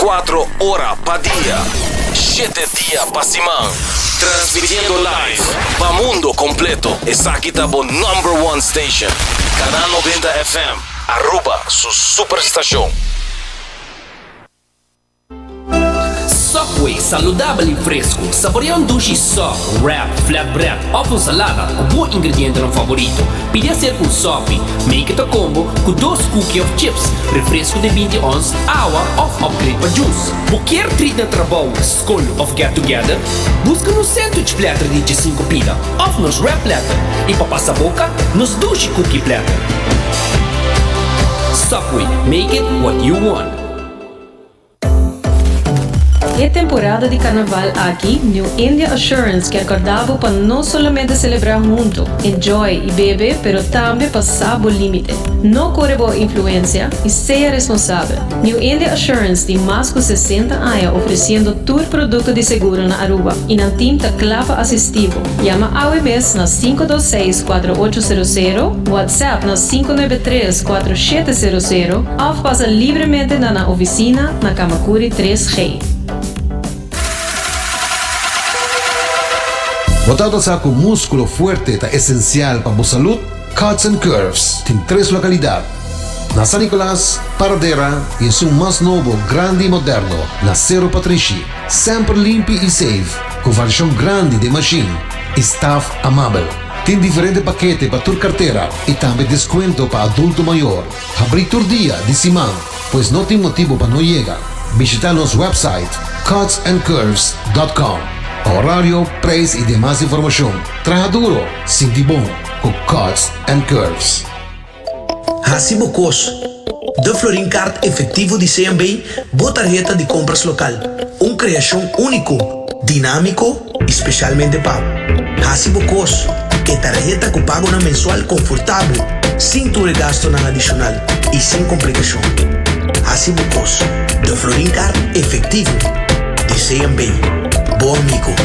24 horas pa' día, 7 días pa' semana. Transmitiendo live pa' mundo completo. Esa aquí está por #1 station. Canal 90 FM. Aruba, su superestación. Subway, saudável e fresco. Saboreia um sushi só, wrap, flatbread ou com salada. Um bom ingrediente no favorito. Pide a ser com sopa. Make it a combo com 2 cookies of chips, refresco de 20 ons, água ou upgrade para juice. Qualquer treat na trabalho, school ou get together, busca no sandwich platter de 5 pila ou nos wrap platter. E para passar a boca, nos sushi cookie platter. Subway, make it what you want. É temporada de carnaval aqui, New India Assurance, que acordava para não somente celebrar junto, enjoy e beber, pero também passar o limite. Não corre boa influência e seja responsável. New India Assurance tem mais de 60 anos oferecendo todo produto de seguro na Aruba e na team da clava assistivo. Llama AWBs na 526-4800, WhatsApp na 593-4700 ou passa livremente na oficina na Kamakuri 3G. Botado sa com músculo fuerte está essencial para a saúde, Cuts and Curves tem 3 localidades. Na San Nicolás, Paradera e em seu mais novo, grande e moderno, na Cerro Patrici. Sempre limpo e safe, com variação grande de machine. Staff amável. Tem diferentes paquetes para tua carteira e também desconto para adulto maior. Abrir todo dia de semana, pois não tem motivo para não chegar. Visitar nosso website cutsandcurves.com. Horário, preço e demais informação. Traja duro, sinti bom, com Cuts and Curves. Hasibo Cos, de Florin Card efetivo de CMB, boa tarjeta de compras local. Criação único, dinâmico, especialmente pago. Hasibo Cos, que tarjeta que paga na mensual confortável, sem tu gasto nada adicional e sem complicação. Hasibo Cos, de Florin Card efetivo de CMB. Bom amigo.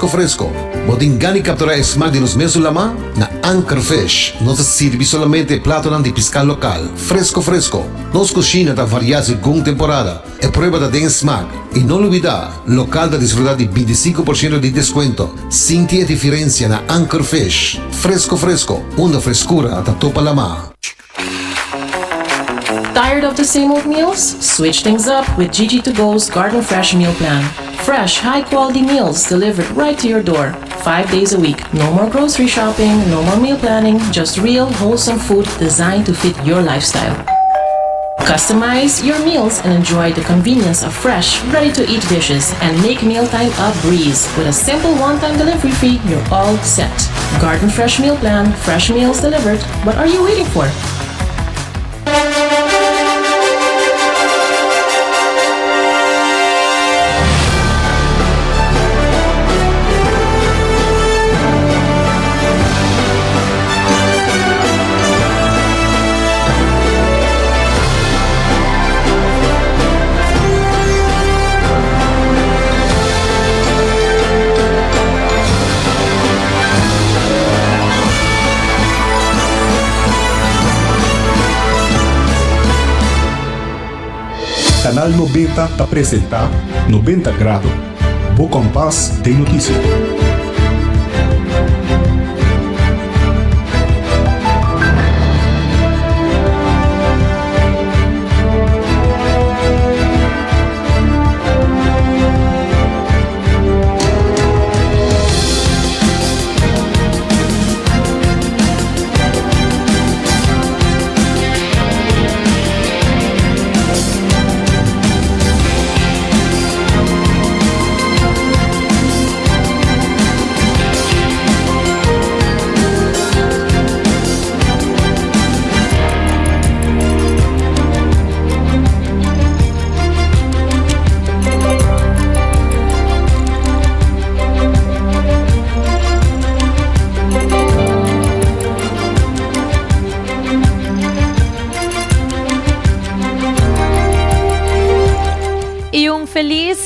Fresco. Botingani capturar smack de los meses lama na Anchor Fish. Nos sirve solamente plato de pescar local. Fresco. Nos cocina da variar según temporada. E prueba da den smack. E não olvidar, local da desfrutar de 25% de descuento. Sinti a diferença na Anchor Fish. Fresco. Uma frescura da topa lama. Tired of the same old meals? Switch things up with GG2Go's Garden Fresh Meal Plan. Fresh, high-quality meals delivered right to your door, 5 days a week. No more grocery shopping, no more meal planning, just real, wholesome food designed to fit your lifestyle. Customize your meals and enjoy the convenience of fresh, ready-to-eat dishes and make mealtime a breeze. With a simple one-time delivery fee, you're all set. Garden Fresh Meal Plan, fresh meals delivered. What are you waiting for? Canal 90 apresenta 90 Graus. Bo Compás tem notícia.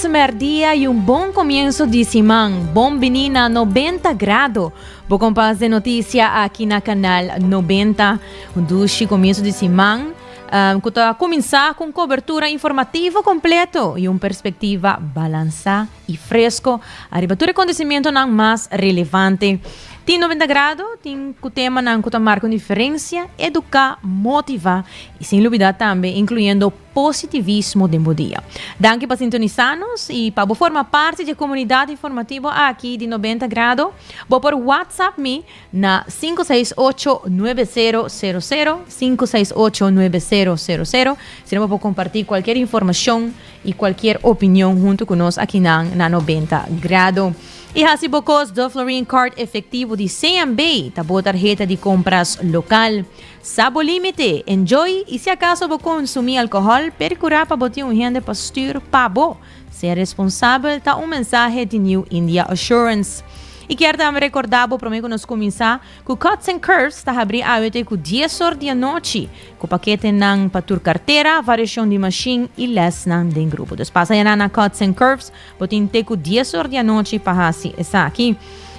primer día y un buen comienzo de semana. Bienvenida a 90 grados. Vou com paz de notícia aqui na canal 90. Um começo de semana. Que começar com cobertura informativa completo e uma perspectiva balançada e fresco. Arriba todo acontecimento não mais relevante. Tem 90 graus, tem o tema não que marca diferença, educar, motivar e sem dúvida também incluindo positivismo de dia. Danke para sintonizar-nos e para formar parte da comunidade informativa aqui de 90 graus, vou por WhatsApp me na 568-9000, 568-9000, senão vou compartilhar qualquer informação e qualquer opinião junto conosco aqui na 90 graus. E assim bocos do Florin Card efetivo de CMB, tabo tarjeta de compras local. Sabo limite, enjoy e se acaso vou consumir álcool, percurar para botar gente pastor pabo. Ser responsável tá mensagem de New India Assurance. E quero também recordar para mim que nós começar com Cuts and Curves, está abrindo a noite com 10 horas da noite, com paquete ng patur carteira, variação de machine e les ng den grupo. Então, passa aí na Cuts and Curves, botin te com 10 horas da noite para assim, essa aqui.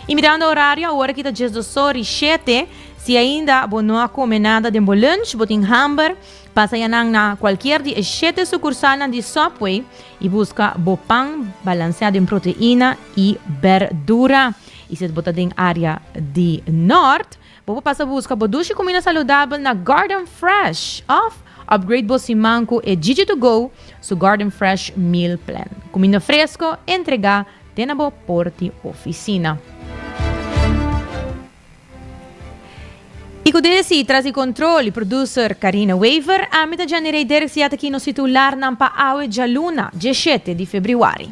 E mirando o horário, a hora que está 12 horas e 7, se ainda não come nada de lunch, botin hamburger, passa aí na qualquer de 7 sucursal de Subway e busca pão balanceado em proteína e verdura. E se botar em área de norte, vou passar a busca por duas comidas saudáveis na Garden Fresh of Upgrade Bosimanco e Gigi to Go, su Garden Fresh Meal Plan. Comida fresco, entregar, tenabo porti oficina. E com desse traz e controle, producer Karina Weaver, a meta de janeiro direct aqui no titular ng Paawe de Luna, 17 de feveruário.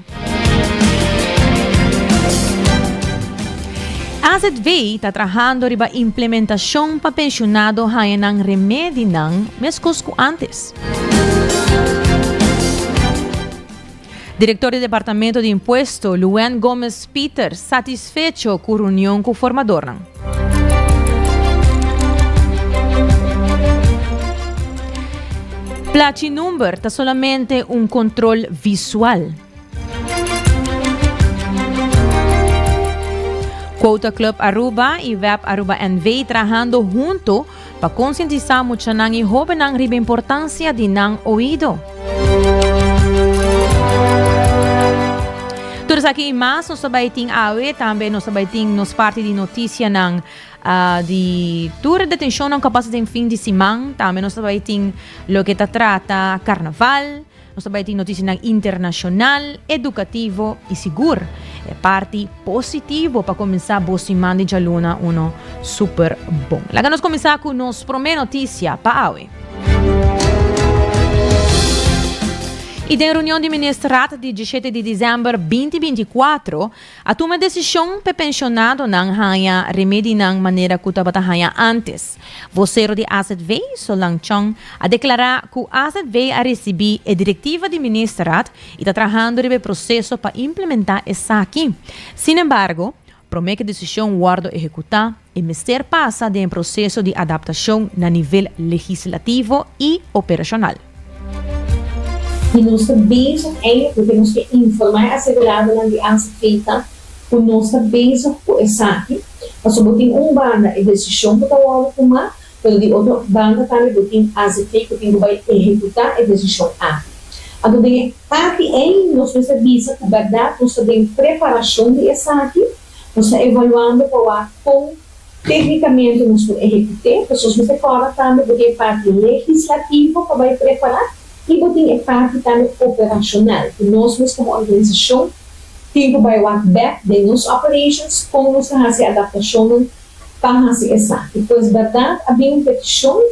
AZV está trabalhando riba implementação para pensionado haya ng remédio ng mes cusco antes. Diretor do Departamento de Impuesto, Luen Gomes Peter, satisfecho com a reunião com o formador. Platinumber está solamente controle visual. Quota Club Aruba e Web Aruba NV trabajando junto para conscientizar mucha nang y joven ang riba importancia de nang oído. Todos aqui mais nos sabaiting awe também nos sabaiting nos parte de notícia nang de tour de detenção ng capacidade em fim de semana também nos sabaiting lo que trata carnaval. Nós também temos notícias internacional, educativo e seguro. É parte positivo para começar a semana de Luna, super bom. Lá nós começar com nossa primeira notícia para hoje. E da reunião de ministrado de 17 de dezembro de 2024, a toma decisão para pensionado não haya remédio de maneira que estava antes. Vocero de AZV, Solang Chong, a declarar que o AZV a receber a diretiva de ministrado e está trabalhando no processo para implementar essa aqui. Sin embargo, promete que a decisão guarda executar e ministério passa de um processo de adaptação na nível legislativo e operacional. E nós também porque temos que informar a segurança de feita com nossa base com essa aqui. Nós temos banda e decisão para o tomar, mas de outra banda também temos a feita que vai executar a decisão a. Agora, aqui em nossa visa, com verdade, nós temos preparação de essa aqui, nós estamos evaluando para com tecnicamente nós vamos executar, pessoas que agora também porque parte legislativa para vai preparar. E botem a parte também operacional. Nós, como organização, temos que back de nossas operations, como nós fazemos a adaptação para fazer essa. Depois, verdade, havia uma petição,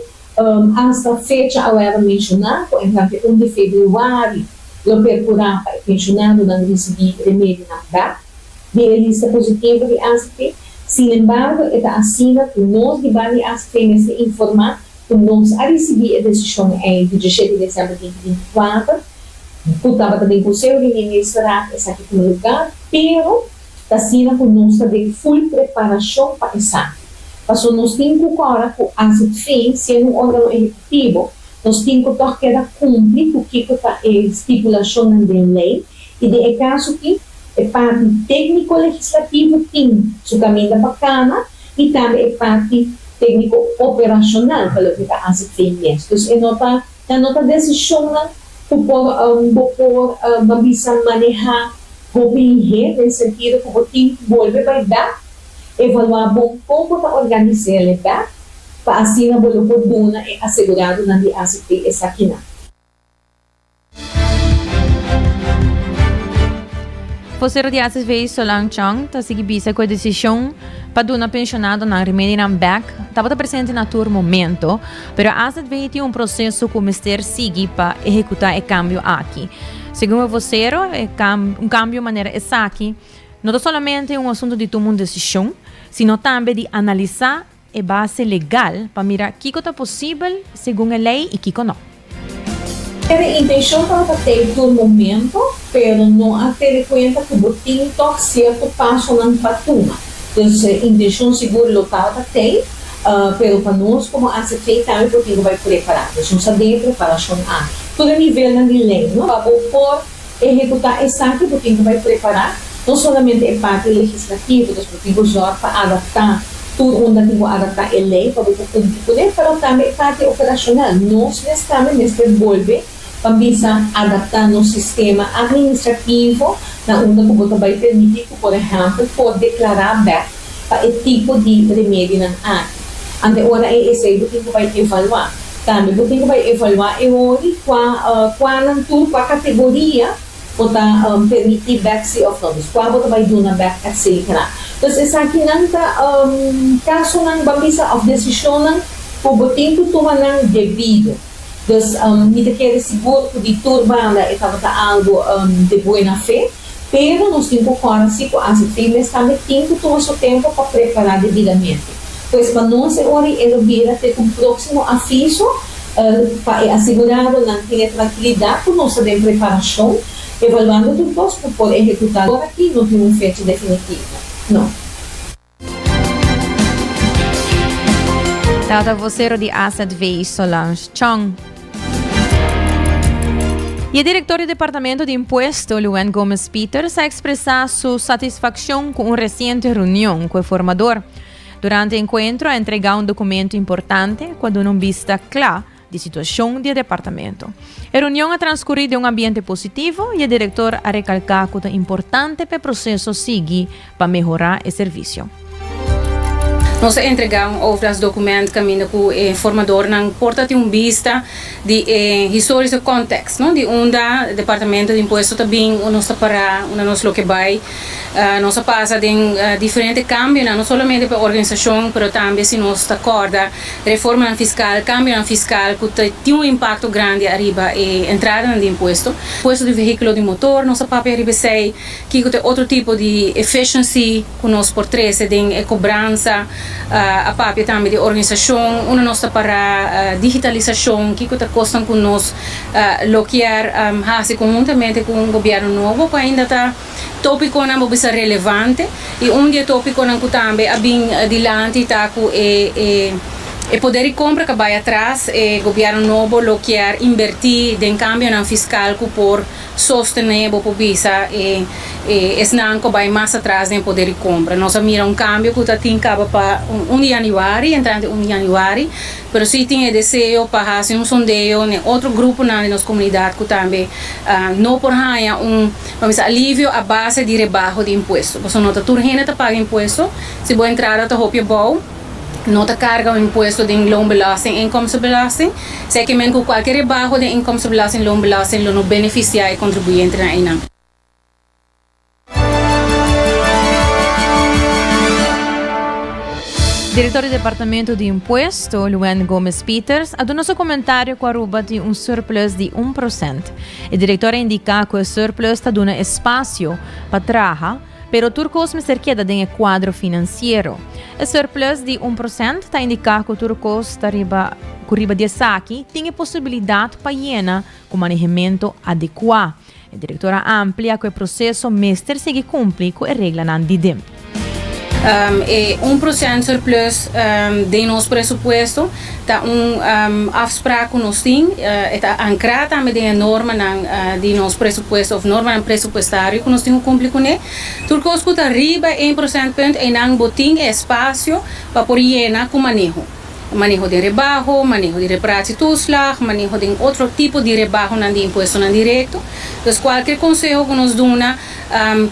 hasta a fecha agora mencionada, por exemplo, 1 de fevereiro, eu percurar para pensionado não receber remédio na back, de lista positiva de ASP. Sin embargo, esta assina que nós de Bani ASP nesse informar nós a receber a decisão em 17 de dezembro de 2024, que estava também com o seu ministro, essa aqui como lugar, pero está sendo com nós também full preparação para essa. Porque nós temos que agora, com a CFE, sendo um órgão executivo, nós temos que cumprir com o que é a estipulação da lei E de caso que é parte técnico-legislativo tem seu caminho da bacana e também é parte técnico-operacional para o que está a ser feito. Então, a nota decisão por mabisa manejar o PIG, no sentido que o time volve a dar, evaluar bom como está organizado, para assim a bola por duna é assegurado na de ACP essa aqui. Vocês de às vezes solang chang, tá seguir bisa com a decisão para dona pensionado na remédio na back, estava presente na tur momento, pero às vezes tem processo que o mister sigue para executar o cambio aqui. Segundo vocês, cambio maneira essa aqui, não é somente assunto de tomar uma decisão, sino também de analisar a base legal para mirar o que é possível segundo a lei e o que não. A intenção para ter todo momento, pero não a ter conta que o tem toque certo passo na fatuma. Então, a intenção seguro local para ter, pero para nós como a ser feita também porque vai preparar. Então, saber preparação a todo nível de lei, não? Para por executar essa que porque vai preparar, não somente a parte legislativa, mas porque para adaptar tudo onde tem que adaptar a lei para poder, mas também parte operacional. Nós também desenvolver para bisa adaptar no sistema administrativo na onde que vai permitir que, por exemplo, pode declarar para o tipo de remédio na área. Ante ora é esse que vai evaluar. Também você vai evaluar qual categoria pode permitir back of notice, qual você vai dar na back, etc. Então, essa aqui não caso não bisa of decisão o tempo toma não devido. Então, me quer seguro que de turbana estava algo de boa fé, pero nós temos que fazer assim, mas também temos que tomar seu tempo para preparar devidamente. Pois para nós agora ele vir ter um próximo aviso para assegurar não ter tranquilidade por nossa preparação, evaluando tudo para poder executar. Agora aqui não tem fecha definitiva, não. Tata vocero de Asset Vei Solange Chong. E o diretor do Departamento de Imposto, Luen Gomes Peters, ha expressado sua satisfação com uma recente reunião com o formador. Durante o encontro, ha entregado um documento importante quando uma vista clara da situação do departamento. A reunião ha transcorrido em um ambiente positivo e o diretor ha recalcado que é importante para o processo seguir para melhorar o serviço. Nós entregamos outros documentos caminho com o formador na porta de vista de histórico contexto, não? De onde o departamento de imposto também nós para nós lo que vai nós passa de diferentes cambios não somente para a organização, mas também se nós acorda reforma fiscal, cambio fiscal que tem impacto grande arriba e entrada no imposto de veículo de motor, nós para arriba sei que tem outro tipo de efficiency que nós por trás de cobrança a papel também de organização, uma nossa para digitalização, que está custando com nós loquear conjuntamente com o governo novo, que ainda está tópico não é relevante e dia tópico não também a bem adiante está com e poder de compra que vai atrás o governo novo loquear invertir em cambio na fiscal que por sostener a visa esse não que vai mais atrás em poder de compra. Nós mira cambio que está tem acaba para 1 de janeiro, entrando 1 de janeiro, mas se tem desejo para fazer sondeio em outro grupo na nossa comunidade que também não por ganhar vamos alívio à base de rebaixo de imposto. Você não está turrendo para pagar imposto, se boa entrada está roupa bom. Nota carga o imposto de loonbelasting, inkomstenbelasting. Zeg men com qualquer rebaixo de inkomstenbelasting, loonbelasting, não beneficia o contribuinte na INA. Diretor do Departamento de Imposto, Luen Gomes Peters, ha donato seu comentário com a ruba de surplus de 1%. O diretor indica que o surplus está dando espaço para trabalhar, pero Turcos me cerqueda de um quadro financeiro. O surplus de 1% está indicando que o Turcos está riba de saque tem a possibilidade para llenar com manejamento adequado. A diretora amplia que o processo mestre segue cumprir com a regra na DIDEM. E 1% surplus de nosso presupuesto, tá afspraak que nós temos, está ancrada também de norma de nosso presupuesto, ou norma presupuestário que nós temos que cumprir com ele. Turco escuta arriba 1% ponto e não botem espaço para por llenar com manejo de rebajo, manejo de reparatie toeslag, manejo de outro tipo de rebajo de imposto direto. Então, qualquer conselho que nos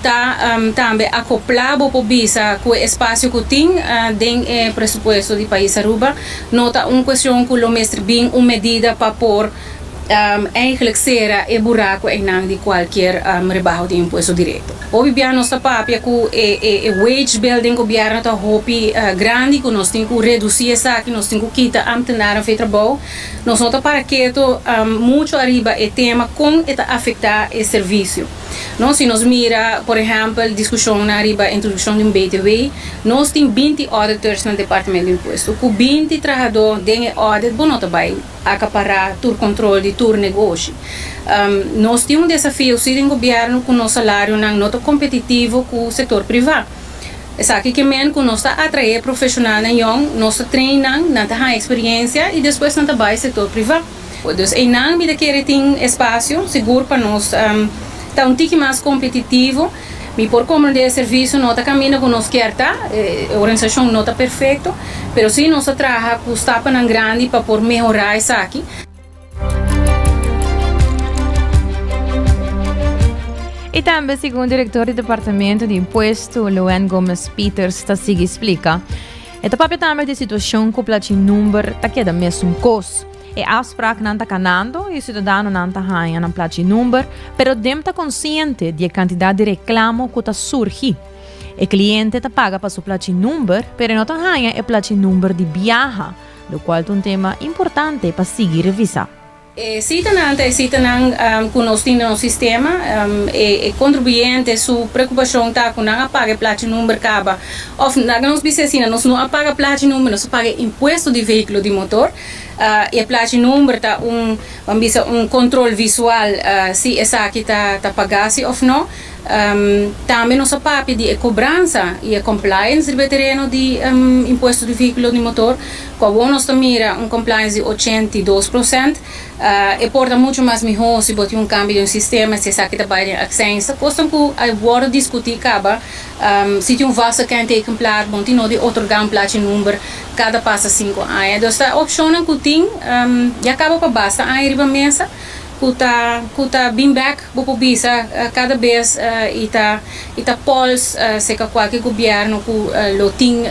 dá também acoplado para visa com o espaço que tem dentro do presupuesto do país Aruba, nota uma questão que o mestre bem uma medida para pôr eigenlijk será e buraco de qualquer rebaixo de imposto direto. Obviamente, nossa papia com wage building, o governo está hopi grande, que nós temos que reduzir isso aqui, nós temos que quitar ambtenaar de trabalho. Nós não para que muito arriba o tema como está afetar o serviço. Nós, se nós mira, por exemplo, discussão na arriba introdução de BTW, nós temos 20 auditors no departamento de imposto. Com 20 trabalhadores dentro do audit, não vai acaparar o controle de todo negócio. Nós temos um desafio, se o governo com o nosso salário não é competitivo com o setor privado. Essa aqui que nós atrair profissional na young, nós treinamos, nós temos experiência e depois nós vai setor privado. Então, não me querer ter espaço seguro para nós estar um pouco mais competitivo. E por como de serviço não está caminhando com nós quer a organização não está perfeita, mas se nós trabalhamos com estapa grande para por melhorar isso aqui. E também, segundo o diretor do Departamento de Imposto, Luan Gomes Peters, está se explica, esta papel também de situação que o platin número está queda mesmo costo. E afspraak não está canando e o cidadão não está ganhando um platin número, pero dem está consciente de quantidade de reclamo que está surgindo. O cliente está paga para seu platin número, pero não está ganhando o platin número de viaja, do qual é um tema importante para seguir revisar. Com nós no sistema, contribuinte, sua preocupação está com não apaga platin número caba, ou nós dizemos nós não apaga platin número, nós paga imposto de veículo de motor. E a platin número está controle visual se essa aqui está pagada ou não. Também nossa papel de cobrança e a compliance do terreno de imposto de veículo de motor, com nós mira compliance de 82%, e porta muito mais melhor se botar cambio de sistema, se essa aqui está bem accessa. Costam que agora discutir acaba se tem vaso que tem exemplar, bom tem de otorgar platin número cada passa 5 anos. Então esta opção que tem e acaba para basta a riba mesa. Kuta beamback bopo bisa cada vez ita pols se que qualquer governo que tem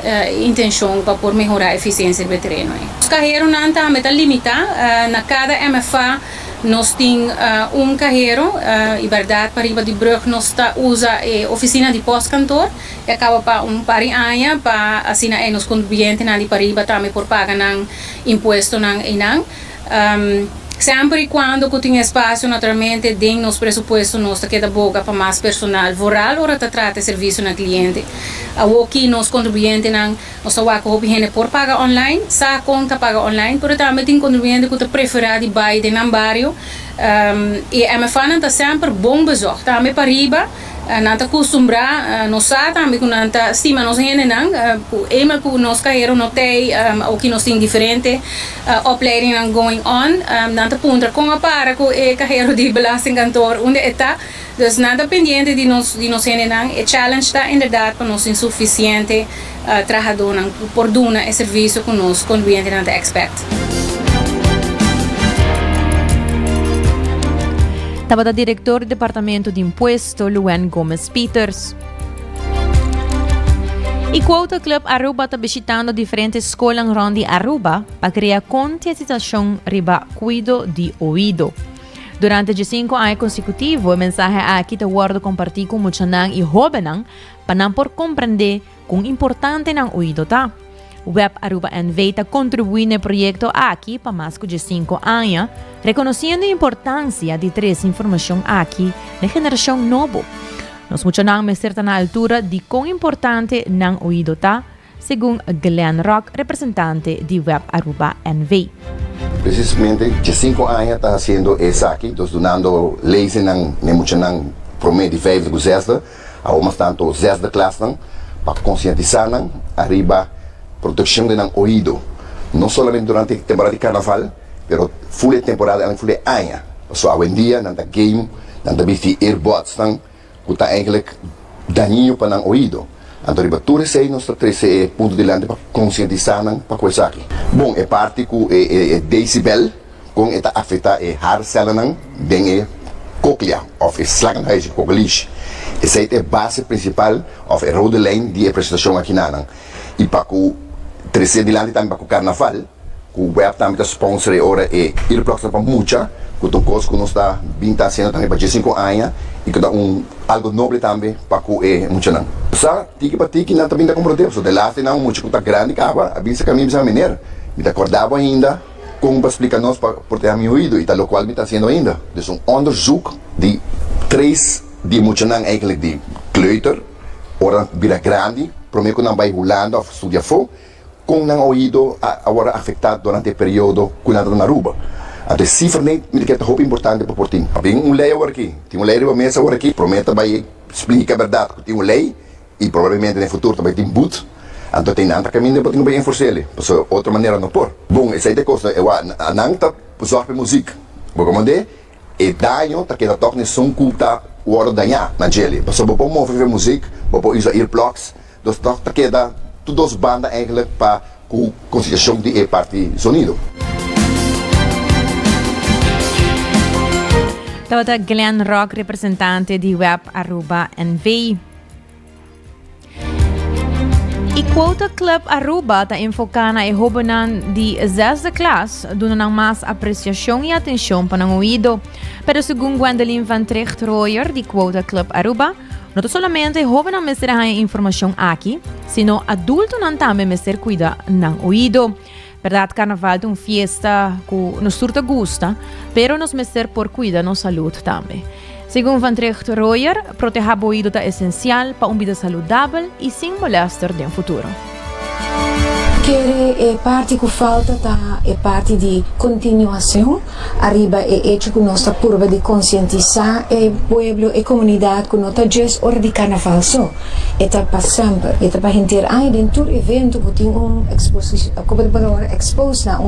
intenção para por melhorar a eficiência do terreno. Os carreiros não estão limitados na cada MFA. Nós temos carreiro, e verdade, para riba de brug, nós usa a oficina de pós-cantor, e acaba para par de anos, para assinar nos contribuintes na para riba também por pagar imposto sempre e quando que tem espaço, naturalmente, dentro do nosso pressuposto, nós queda boca para mais personal rural ou para tratar serviço na cliente. Aqui, nós contribuintes, nós estamos por pagar online, sa conta paga online, mas também tem contribuinte que prefere de bairro de Nambario. E a MFA está sempre bom besorgd. Também para riba, não está acostumbrado, nós também não está estima nós gente não, ema que nós carreira não tem, o que nós tem diferente, opleiding going on, não está punta com a para com a carreira de belasting cantor onde está, dus nada pendente de nós gente não, o challenge está verdade para nós insuficiente trabalhador não por duna o serviço que nós contribuinte não expect. Estava o diretor do Departamento de Imposto, Luan Gomes Peters. E Quota Club Aruba está visitando diferentes escolas de Aruba para criar conscientização riba cuido de ouvido. Durante 5 anos consecutivos, a mensagem aqui está guardo compartir com muitos e jovens para não por compreender quão importante o ouvido tá. O Web Aruba NV está contribuindo no projeto aqui para mais de 5 anos, reconhecendo a importância de trazer informação aqui na geração nova. Nós muitos não estão na altura de quão importante o ouvido está, segundo Glenn Rock, representante de Web Aruba NV. Precisamente, de 5 anos está fazendo isso aqui, estamos dando leis em muitos promédio de 5 a 6, a uma tanto 6 classe, para concientizar arriba protección de oído, no solamente durante la temporada de carnaval, pero full temporada en full año. So hoy en día, nanta game, nanta bici earbuds, que está eigenlijk dañino para el oído. Então, tudo isso aí nós trazemos ponto de lente para conscientizar para coisa aqui. Bom, é parte que decibel, com esta afeta haarcellen, bem cóclea, of slagenhuis, coqueliche. Essa é a base principal, of a rode lijn die apresentação aqui na. E para que trazer de lente também para o carnaval, que o web também está sponsor agora é ir para para muita, que o coisa que nós está vindo fazendo também para 5 anos e que dá algo nobre também para que muita não. Só tiki para tiki não também está comprometido, so de lá tem muito que está grande acaba, a bisa caminho bisa maneira, me acordava ainda como para explicar nós para proteger meu ouvido e tal qual me está sendo ainda. Dus onderzoek die 3 die muito não eigenlijk die kleuter, ora vira grande, prometo que não vai rolando of estudia fo, com não ouvido agora afetado durante o período que não está na Aruba. Então, cifra nem me que é muito importante para portim. Tem lei agora aqui, tem lei na mesa agora aqui, prometa vai explicar a verdade que tem lei e provavelmente no futuro também tem boot. Então tem nada caminho para não bem enforcer ele, por outra maneira não por. Bom, essa é a coisa, eu não tá usar para música. Vou comandar e daño tá que da toque som culta o hora danhar na gele. Por isso vou pôr mover música, vou pôr usar earplugs, dos toque tá que da todas as bandas eigenlijk para com consideração de parte sonido. Tawata Glenn Rock, representante de Web Aruba NV. E Quota Club Aruba está enfocada na jovenan de 6ª classe, dando mais apreciação e atenção para o ouvido. Pero segundo Gwendolyn Van Tricht Royer, de Quota Club Aruba, não somente jovens não recebem informação aqui, sino adultos não também recebem cuidar no ouvido. Verdade, carnaval é uma festa que nos surta gosta, pero nos meser por cuidar nossa saúde também. Segundo Van Tricht Royer, proteger o ouvido é essencial para uma vida saudável e sem molestar no futuro. Que parte que falta é parte de continuação, arriba é hecho que nós está por de conscientizar o povo e comunidade que nós está just hora de carnaval só. Eta para sempre, eta para gente aí dentro do evento que tem exposição, como para expor na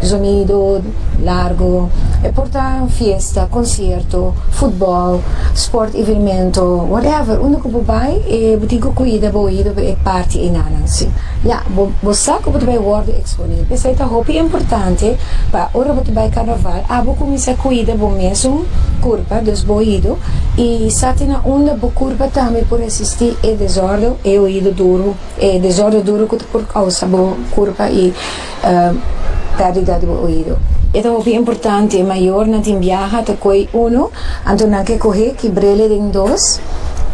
sonido largo, é portar festa, concerto, futebol, sport evento, whatever, onde que vai e botigo cuida boido é parte e nanansi. Ja, você que vai worden exponível. Isso é muito importante para a hora que vai carnaval. Abo começa a cuidar do mesmo curva dos boidos e sabe na onda do curva também por existir é desordem, é oído duro, é desordem duro que por causa do curva e perda do ouvido. É muito importante, é maior na viaja até coi uno, então não quer correr que brele em dois.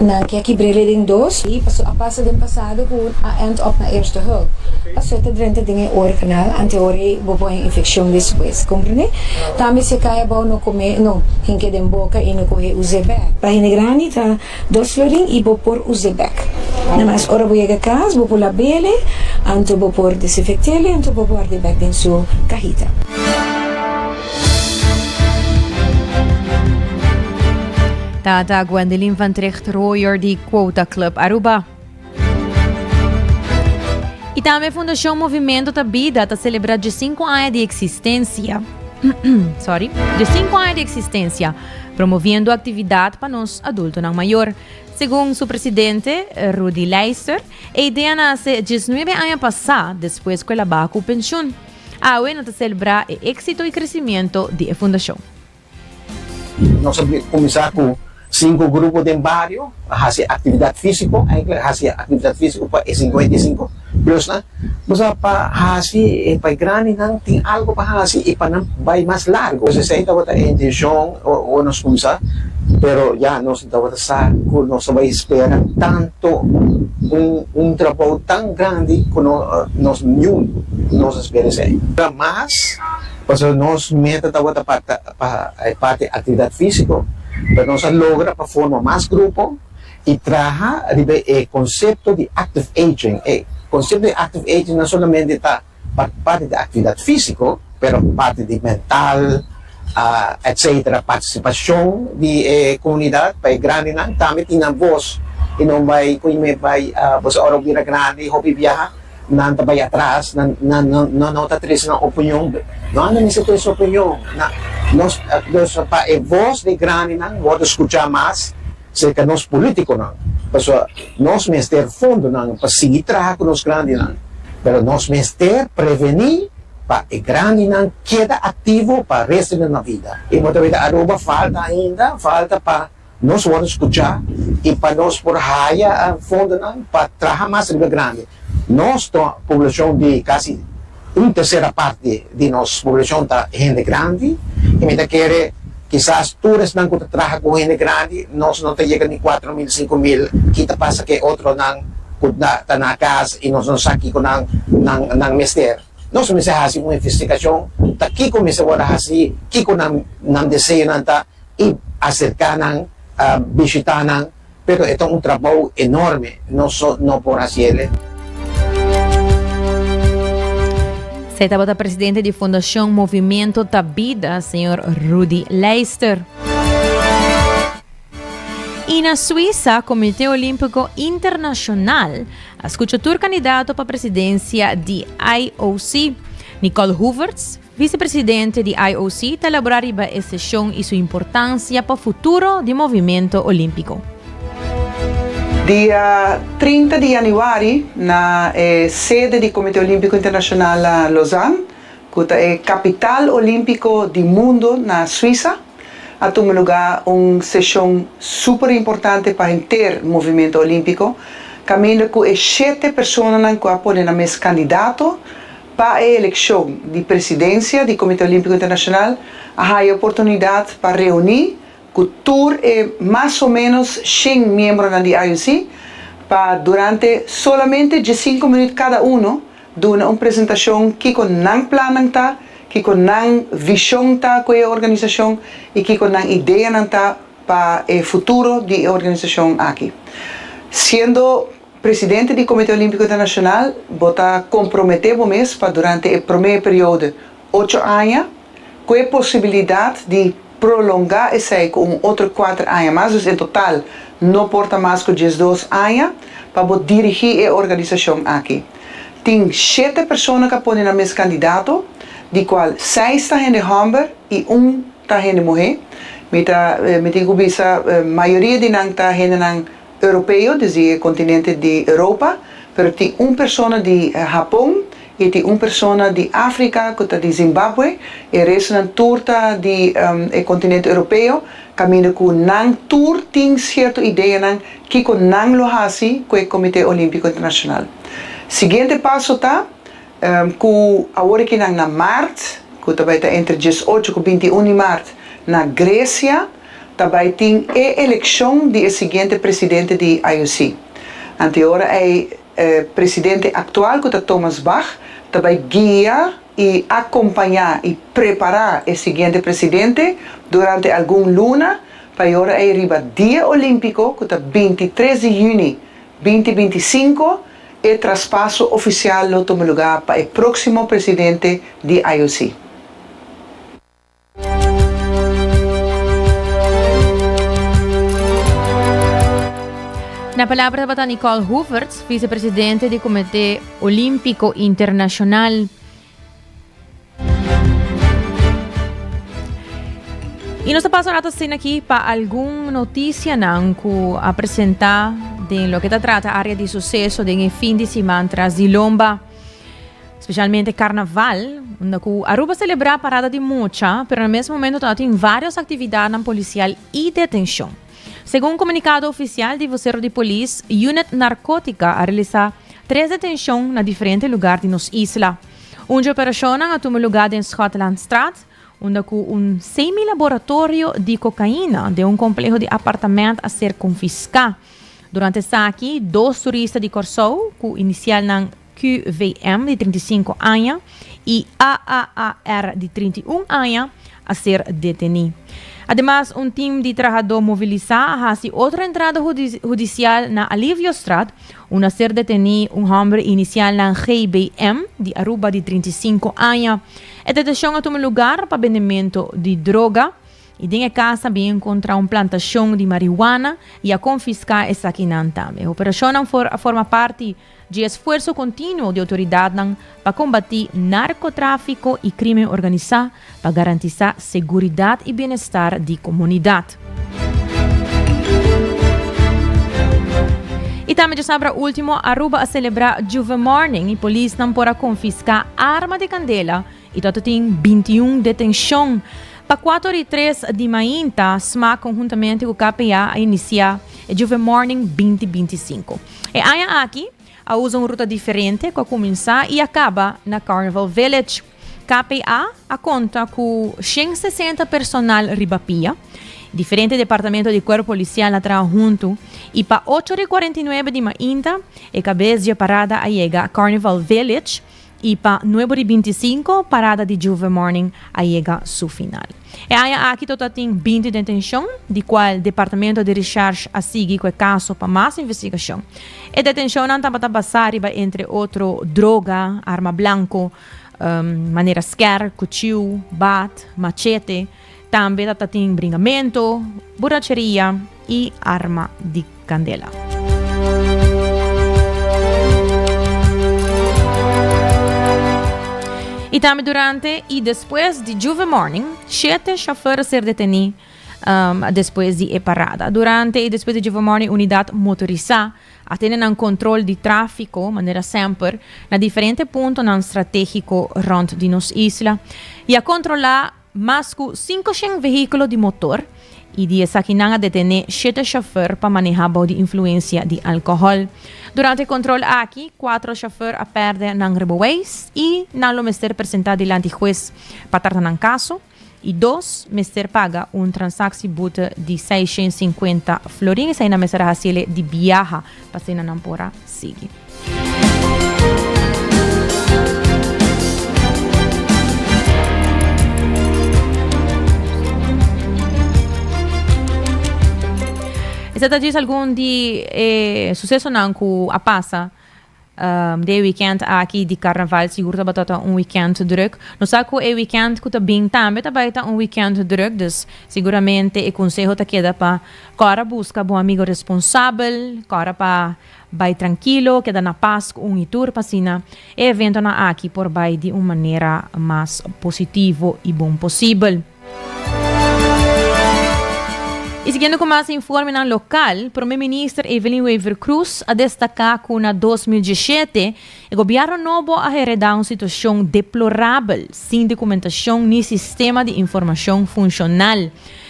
Na que aqui brilha em dois e a passa do passado com a end op na eerste hulp. Passou até durante dinge oorkanaal ante ore bobo em infecção depois, compreende? Também se cai bom no comer, no hinke den boca e no correr o zebek. Para hine grande tá dos florin e bo por o zebek. Na mais ora bo chega casa, bo por la bele, ante bo por desinfectele, ante bo por de back den sua cajita. Tata Gwendolyn Van Tricht Royer de Quota Club Aruba. E também a Fundação Movimento da Vida está celebrando 5 anos de existência. de 5 anos de existência, promovendo atividade para nós adultos não maior. Segundo seu presidente, Rudy Leister, a ideia nasce 19 anos passados, depois que ela bacou pensão. A UEN está celebrando o êxito e crescimento da Fundação. Nós vamos começar com 5 grupos de barrio, hasil atividade física, hasil atividade física para 55 plus na. Mas para hasil para grande não tem algo para hasil e para não vai mais largo. Então essa é a intenção ou nós começar, pero já nós estamos a nós vai esperar tanto trabalho tão grande que nós nós esperamos. Mas porque nós meta para parte atividade física, para nós logra para formar mais grupo e traga o conceito de active aging. O conceito de active aging não somente está parte da atividade física, mas parte de mental, etc. Participação de comunidade para grande também tem a voz e não vai, kung may vai, sa Oro Vira Grande, hopi biyaha, não vai atrás, não tá triste na opinião, não anda nessa tua opinião, nós pa é voz de grande, não vou escutar mais, cerca nós político não, pessoal, nós mesmo fundo não, para seguir trabalhar com nós grande não, pero nós mesmo prevenir para o grande não queda ativo para o resto da vida. E muitas vezes a Aruba falta para nós vamos escutar e para nós por raia fundo não para trabalhar mais no grande. Nós, a população de quase uma terceira parte de nossa população está gente grande e me quer quizás todos não que trabalham com gente grande, nós não chegamos nem 4.000, 5.000, que passa que outro não está na casa e nós não sabe com não mestre. Nós começamos a fazer uma investigação, aqui começamos a fazer, que não desejo não tá e acercar não, visitar não, pero é um trabalho enorme, não por fazer. Se estava o presidente da Fundação Movimento Tabida, senhor Rudy Leister. E na Suíça, o Comitê Olímpico Internacional escutou o candidato para a presidência de IOC, Nicole Hooverts, vice-presidente de IOC, para elaborar a sessão e sua importância para o futuro do movimento olímpico. Dia 30 de januari, na sede do Comitê Olímpico Internacional em Lausanne, que é a capital olímpico do mundo na Suíça, a tomar lugar uma sessão super importante para o inteiro movimento olímpico, caminho com 7 pessoas que apoiam a mesmo candidato para a eleição de presidência do Comitê Olímpico Internacional, há a oportunidade para reunir com tour mais ou menos 100 membros da IOC para durante solamente 5 minutos cada um dar uma apresentação que com não plano tá, que com não visão tá com a organização e que com não ideia não tá para o futuro da organização aqui. Sendo presidente do Comitê Olímpico Internacional, vou comprometer mesmo para durante o primeiro período 8 anos com a possibilidade de prolongar esse com outros 4 anos mais, então em total não porta mais que 12 anos para dirigir a organização aqui. Tem 7 pessoas que podem na mesmo candidato, de qual 6 estão em homem e 1 está em mulher. Me digo que a maioria de nós está em europeu, desde o continente de Europa, mas tem uma pessoa de Japão e tem uma pessoa de África, que está de Zimbábue, e o resto da turta do continente europeu, caminho com não tur tem certa ideia que com não lo hace com o Comitê Olímpico Internacional. Seguinte passo está com a hora que na março, que também está entre 18 e 21 de março, na Grécia, também tem a eleição do seguinte presidente de IOC. Anterior é presidente atual, que é Thomas Bach, também guia e acompanhar e preparar o seguinte presidente durante algum luna para agora arriba dia olímpico, que é 23 de junho 2025, e traspasso oficial no toma lugar para o próximo presidente de IOC. Na palavra da Nicole Hooverts, vice-presidente do Comitê Olímpico Internacional. E nós passamos a aqui para alguma notícia que apresentar de lo que trata a área de sucesso de fim de semana tras de lomba, especialmente carnaval, onde Aruba celebra a parada de mocha, mas no mesmo momento tem várias atividades policial e detenção. Segundo um comunicado oficial de vocero de polícia, Unit Narcótica a realizar 3 detenções na diferentes lugares de nossa isla. Uma operação a tomar lugar em Scotland Strat, onde semi-laboratório de cocaína de complexo de apartamento a ser confiscado. Durante essa aqui, 2 turistas de Corsou, com inicial na QVM de 35 anos e AAAR de 31 anos, a ser detenido. Además, um time de trabalhador mobilizado faz outra entrada judicial na Alívio Strat, onde a ser detenido homem inicial na GBM de Aruba de 35 anos. A detenção a tomar lugar para vendimento de droga E dentro casa bem encontrar uma plantação de marihuana e a confiscar essa aqui também. A operação forma parte de esforço contínuo de autoridade para combater narcotráfico e crime organizado para garantir segurança e bem-estar da comunidade. E também já sabe, último, Aruba a celebrar Juve Morning e a polícia não pode confiscar arma de candela e todo tem 21 detenção. Para 4 e 3 de mainta, SMA conjuntamente com o KPA a iniciar o Juve Morning 2025. E aí aqui, a usa uma ruta diferente para começar e acaba na Carnival Village. KPA a conta com 160 personal ribapia, diferente departamento de corpo policial atrás junto, e para 8h49 de mainta, a cabeça de parada a chega a Carnival Village, e para 9h25, parada de Juve Morning a chega seu final. E aí aqui total tem 20 detenção, de qual o departamento de recherche a seguir com o caso para mais investigação. E detenção não está para passar entre outro droga, arma blanco, maneira scare, cuchillo, bat, machete, também tem bringamento, borracheria e arma de candela. E também durante e depois de Juve Morning, 7 chauffeurs ser detenidos depois de parada. Durante e depois de Juve Morning, unidade motorizada atende um controle de tráfego, maneira sempre, na diferentes pontos estratégicos rond de nossa isla, e a controlar mais de 500 veículos de motor, e de essa que não detener 7 chauffeurs para manejar de influência de álcool. Durante o controle aqui, 4 chauffeurs a perder ng rebuways e não lo mester apresentado diante do juez para tratar ng caso, e 2 mester paga transação buta de 650 florins e na mester hasile de viaja para ser na pora seguir. Você diz algum de sucesso não que a passa de weekend aqui de carnaval, seguro batata weekend druk. Não sabe que o weekend que tá bem também tá weekend druk, dus seguramente o conselho tá queda para cara busca bom amigo responsável, cara para vai tranquilo, queda na paz com itur pasina e evento na aqui por vai de uma maneira mais positiva e bom possível. E seguindo com mais informe no local, o primeiro-ministro Evelyn Weaver Cruz a destacar que na 2017 o governo novo a heredar uma situação deplorável, sem documentação nem sistema de informação funcional.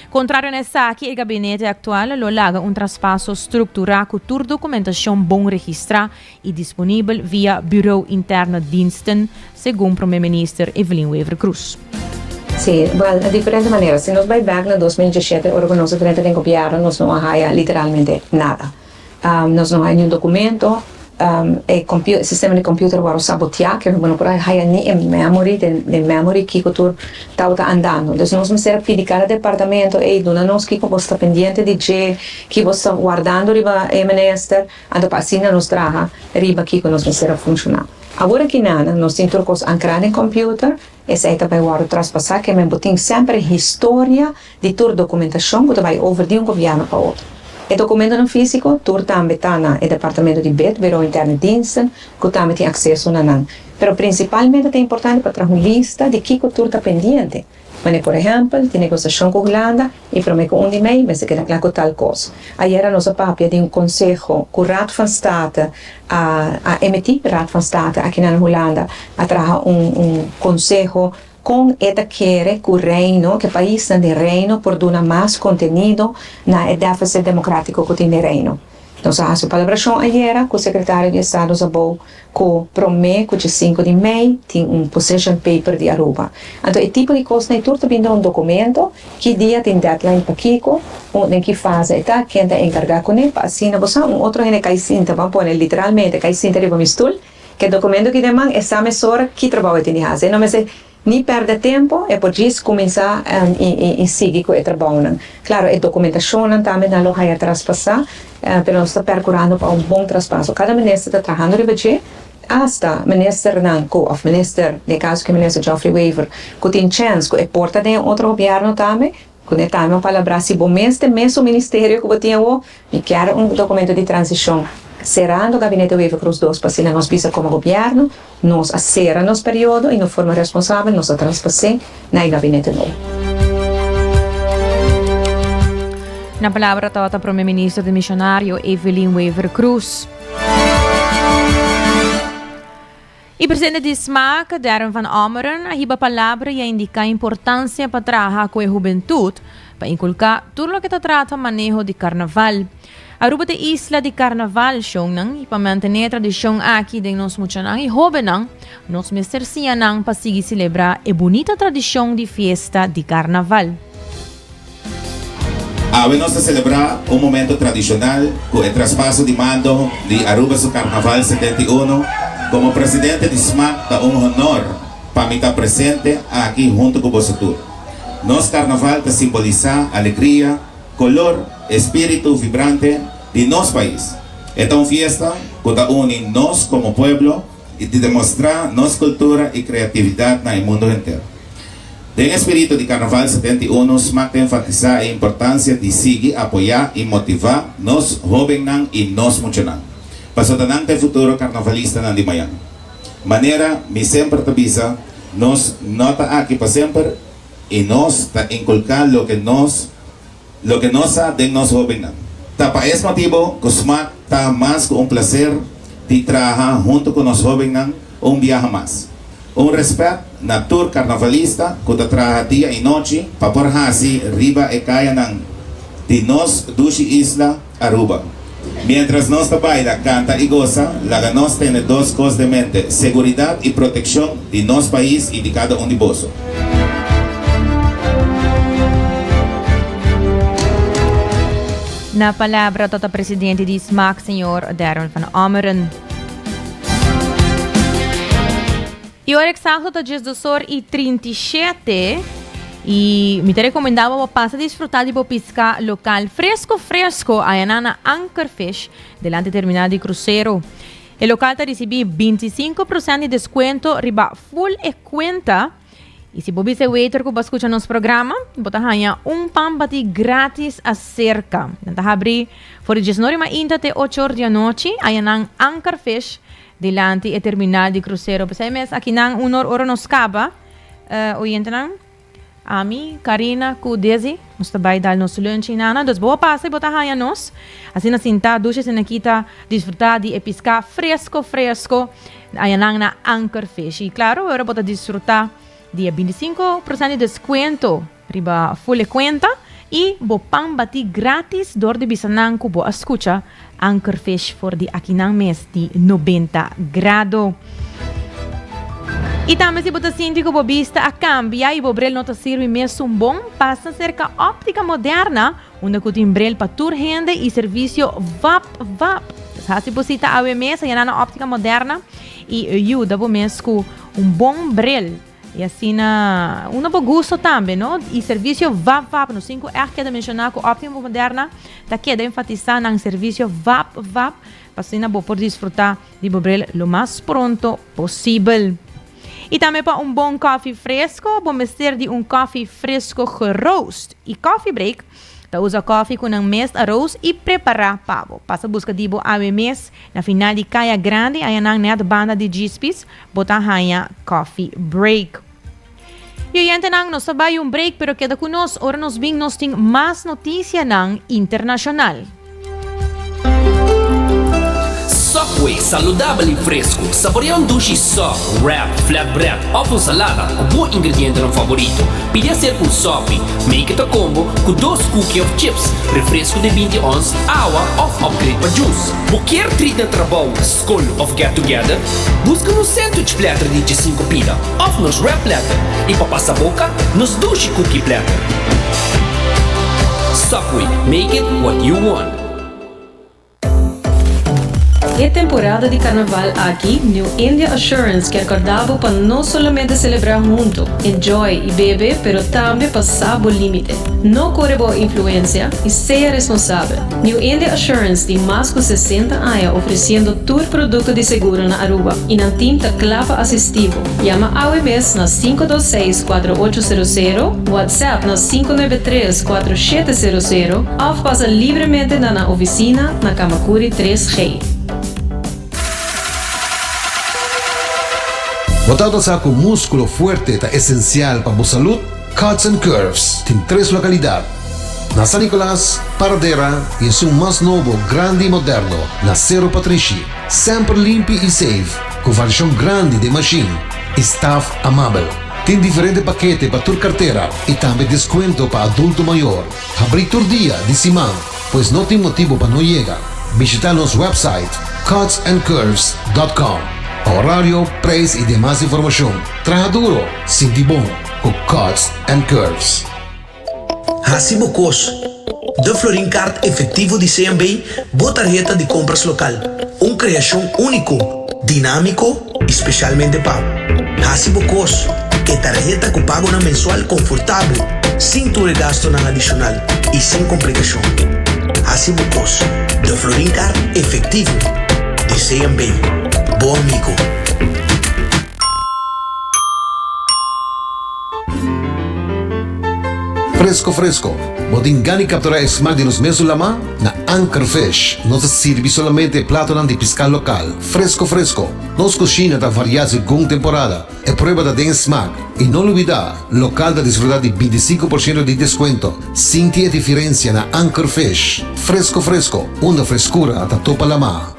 Contrário nessa aqui, o gabinete atual larga traspasso estrutural com toda documentação bom registrada e disponível via Bureau Interno Diensten, segundo o primeiro-ministro Evelyn Weaver Cruz. Sí, bueno, de diferentes maneras. Si nos va back en 2017, el órgano frente del gobierno nos no hay literalmente nada. Nos no hay ni un documento, el sistema de computer va a sabotear, que bueno, por ahí hay ni en memory, de memory que tú está andando. Entonces nos me pedir cada departamento, nos que vos está pendiente de que vos está guardando riba minister, ando pasina nos traja riba que nos me funcionar. Agora que nada, nós temos ancrar em computer, essa aí também vai traspassar, que mesmo tem sempre história de toda documentação que vai over de governo para outro. O documento no físico, tudo também está no departamento de BED, Bureau Interno Diensten, que também tem acesso a nan. Mas principalmente é importante para trazer uma lista de que tudo está pendente. Mas, por exemplo, tem negociação com a Holanda e para mim com um de meio, mas se quer claro com tal coisa. Aí era nossa papia de conselho com o Raad van State a emitir Raad van State aqui na Holanda a trazer conselho com esta querer que o reino, que o país tem de reino, por dar mais conteúdo na déficit democrático que tem de reino. Então, a sua celebração ayer com o secretário de Estado Zabou, que promete que 5 de maio tem position paper de Aruba. Então, o tipo de coisa é tudo vindo um documento que dia tem deadline para Kiko, em que fase está, quem está encarregado com ele, para assim, você outro gente que cinta, vamos pôr literalmente, que cinta de mistul, que documento que demanda essa mesura que trabalho tem de fazer, não me nem perde tempo e depois começar a seguir com o trabalho. Claro, a documentação também não vai traspassar, mas nós estamos procurando para bom traspasso. Cada ministro está trabalhando de budget, hasta minister Nanko, ou minister, no caso que o ministro Geoffrey Weaver, que tem chance, que é porta de outro governo também, Quando estamos a palavra, se bom mês o ministério que eu tenho, me quer documento de transição. Será no gabinete do Cruz 2 para se nós visa como governo, nós acera nos período e de forma responsável nós transpassem na gabinete novo. Na palavra está o primeiro-ministro de missionário Evelyn Wever Cruz. E presidente de SMAC, Darren Van Omeren, a palavra e indica a importância para trabalhar com a juventude para inculcar tudo o que trata manejo de carnaval. A ruba de isla de carnaval e para manter a tradição aqui de nós muchanang e jovenang, nós mestercianang para seguir celebrar a bonita tradição de festa de carnaval. Vamos a celebrar um momento tradicional com o traspasso de mando de Aruba do Carnaval 71. Como presidente de SMAC, é um honor para me estar presente aqui junto com você tudo. Nosso carnaval te simboliza alegria, color, espírito vibrante de nosso país. É uma festa que une nós como povo e de demonstrar nossa cultura e criatividade no mundo inteiro. Tem espírito de Carnaval 71, SMAC enfatiza a importância de seguir, apoiar e motivar nos jovens e nos muchanang. Pasotanang tayo futuro carnavalista ng Dimayan. Manera, mi sempre tabisa, nos nota aqui para sempre e nos ta inculcar lo que nos sa de nos joven. Ta pa es motivo, kusmat ta mas com placer de trabajar junto com nos joven viaje mais. Respeto na tour carnavalista que ta trabaja dia e noite para por hasi riba e kaya de nos dushi isla Aruba. Mientras nos baila, canta y goza, la nos tiene dos cosas de mente, seguridad y protección de nuestro país y de cada uno de vosotros. Na palavra do presidente de SMAC, senhor Darren Van Omeren. E o exacto do dia do sol e 37 e me te recomendava para desfrutar de pesca local fresco aí na Anchorfish delante do terminal de cruzeiro. O local está recebendo 25% de desconto riba full e conta. E se você é waiter que escuta nosso programa, você ganha pambati grátis acerca. Então, abrir for de 19h até 8h da noite aí na Anchorfish delante do terminal de cruzeiro. Você mesmo aqui na hora nos acaba. Oyente não? Ami, Karina, ku Desi, nós também dar nosso lunch nana, dos boa passa e botar raia nós. Assim na cinta, ducha se nakita desfrutar de pescar fresco, aí na Anchorfish. E claro, agora botar desfrutar de 25% de desconto, riba full conta e bo pambati grátis dor de bisanang ku bo escucha Anchorfish for de aqui na mês de 90 grado. E também se você sente que o vista a cambia e o brel não serve mesmo bom, passa cerca óptica moderna, onde o timbrel para tur rende e serviço VAP. Se você está a mesa e na óptica moderna e ajuda o mesmo com bom brel. E assim, um bom gosto também, não? E serviço VAP, no 5 que eu mencionar com óptica moderna, está aqui a enfatizar no serviço VAP, para assim, poder desfrutar de o brel o mais pronto possível. E também para bom coffee fresco, vamos ter de coffee fresco roast. E coffee break, tá usa coffee com mês arroz e preparar pavo. Passa busca de mês na final de caia grande, aí na net banda de gispis, botar raia coffee break. E gente nang nós sabay break, pero queda conosco, ora nos bing nos ting mais notícia nang internacional. Subway, saudável e fresco. Saboreia dushi só, wrap, flatbread, ovo salada, o bom ingrediente no favorito. Pide ser com sopi, make it a combo com 2 cookies of chips, refresco de 20 ons, água of upgrade para juice. Qualquer treat na trabalho, school of get together, busca no sandwich platter de 5 pila, of nos wrap platter, e para passar boca, nos dushi cookie platter. Subway, make it what you want. É temporada de carnaval aqui, New India Assurance, que acordava para não somente celebrar junto, enjoy e beber, pero também passar o limite. Não corre boa influência e seja responsável. New India Assurance de mais de 60 anos oferecendo todo produto de seguro na Aruba e na tinta clava assistivo. Llama AWS na 526-4800, WhatsApp na 593-4700 ou passa livremente na oficina na Kamakuri 3G. Botado sa com músculo fuerte ta essencial para a saúde, Cuts and Curves tem 3 localidades. Na San Nicolás, Paradera e em seu mais novo, grande e moderno, na Cerro Patrici. Sempre limpo e safe, com versão grande de machine. Staff amável. Tem diferentes paquetes para tua carteira e também desconto para adulto maior. Abrir todo dia de semana, pois não tem motivo para não chegar. Visita nosso website cutsandcurves.com. Horário, preço e demais informação. Traga duro, sinti bom, com Cuts and Curves. Hasibo Cos, de Florin Card efetivo de CMB, boa tarjeta de compras local. Uma criação único, dinâmico, especialmente pago. Hasibo Cos, é tarjeta que pago na mensual confortável, sem tu gasto na adicional e sem complicação. Hasibo Cos, de Florin Card efetivo de CMB. Bom amigo. Fresco. Botingani capturar esmalte de los meses lama na Anchor Fish. Nos sirve solamente plato de pescar local. Fresco. Nos cocina da variar según temporada. É prueba da den smack. E não olvidar, local da desfrutar de 25% de descuento. Sinti a diferença na Anchor Fish. Fresco. Uma frescura da topa lama.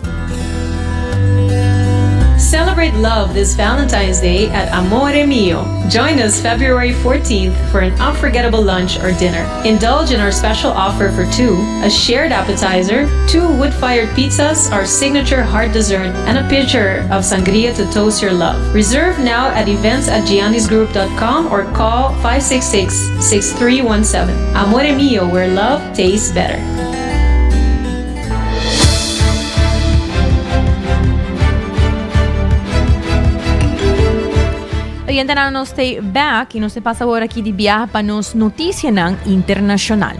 Celebrate love this Valentine's Day at Amore Mio. Join us February 14th for an unforgettable lunch or dinner. Indulge in our special offer for 2, a shared appetizer, 2 wood-fired pizzas, our signature hard dessert, and a pitcher of sangria to toast your love. Reserve now at events@giannisgroup.com or call 566-6317. Amore Mio, where love tastes better. Oyente na nos stay back e nos passa agora aqui de viajar para nos notícia ng internacional.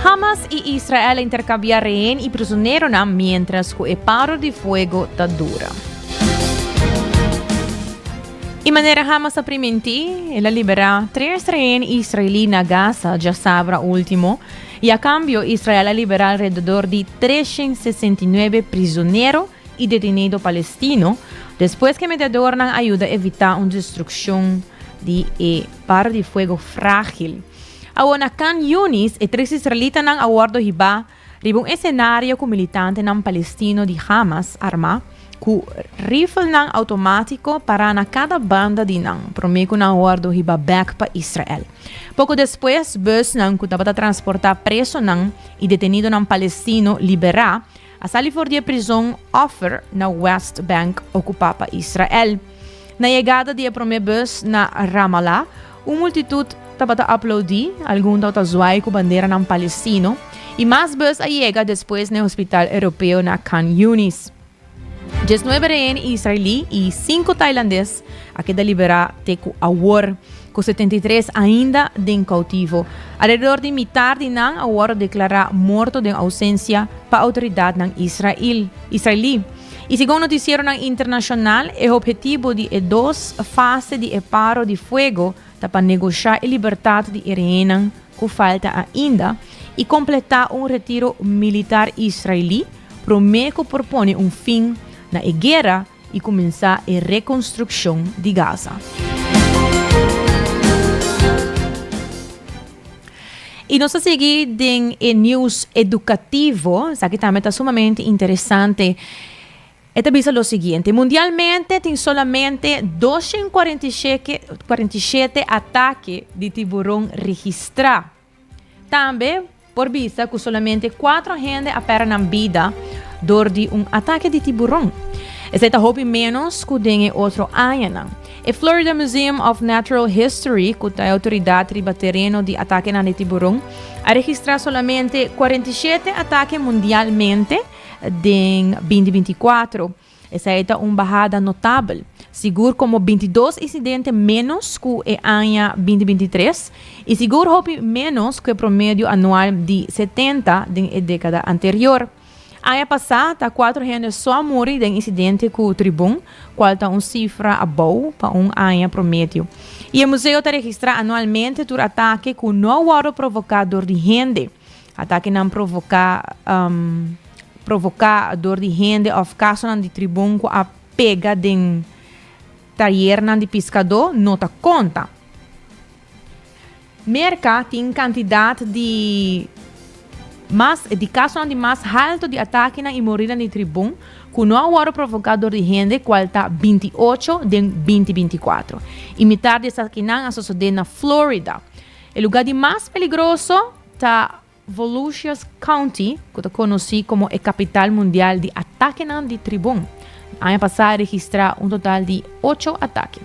Hamas e Israel intercambiar rehén e prisioneiro na mientras que o paro de fuego ta dura. E maneira Hamas a primenti, ela libera 3 rehén israelí na Gaza já sabra último, e a cambio Israel libera alrededor de 369 prisioneiros e detenido palestino, depois que o mediador não ajuda a evitar uma destruição de paro de fogo frágil. Agora, Khan Yunis e 3 israelitas não aguardam hiba riba um cenário com militante não palestino de Hamas arma com rifle não automático para na cada banda de não prometo não aguardam hiba back para Israel. Pouco depois, bus não que estava transportar preso não e detenido não palestino liberar a sali for die prisão offer na West Bank ocupada Israel. Na chegada de promebus na Ramallah, multitud estava a aplaudir, alguns estavam a zoar com bandeira na palestino, e mais bus a chega depois no hospital europeu na Khan Yunis. 19 rehén israelí e 5 tailandeses a que liberar teco a war, com 73 ainda de cautivo. Alrededor de metade de não a war declarar morto de ausência para a autoridade ng israelí. E segundo o noticiero internacional, o objetivo de 2 fases de paro de fogo para negociar a liberdade de rehén que falta ainda e completar retiro militar israelí, promete propõe fim na guerra e começar a reconstrução de Gaza. E nós seguimos em news educativo, isso aqui também está sumamente interessante. Esta visa o seguinte: mundialmente tem solamente 247 ataques de tiburão registrados. Também, por vista que solamente 4 gente aperam na vida dor de ataque de tiburão. Esta hopi menos que dengue outro ano. E Florida Museum of Natural History, que a autoridade riba terreno de ataque na tiburão, a registrar solamente 47 ataques mundialmente em 2024. Essa é uma bajada notável, seguro como 22 incidentes menos que o ano 2023 e seguro hopi menos que o promédio anual de 70 da década anterior. Ano passado, 4 gente só morreram em incidente com o tribunal, qual está uma cifra boa para ano promédio. E o museu está registrando anualmente por ataque que não era provocador de gente. Ataque não provocador de gente, of caso de tribunal que a pega de taller de pescador, não está conta. Merca tem quantidade de casos de mais alto de ataque e morrida de tribunal, que não era provocador de gente, qual está 28 de 2024. E metade dessa aqui não sucedeu na Florida. O lugar de mais perigoso está Volusias County, que é conhecido como a capital mundial de ataque de tribunal. Ano passado registrou um total de 8 ataques.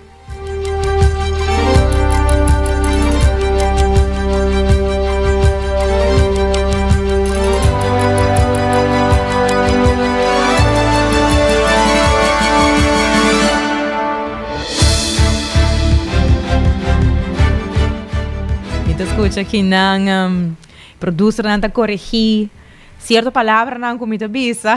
Escuta que não produtor não corrigir certa palavra não comida bisa.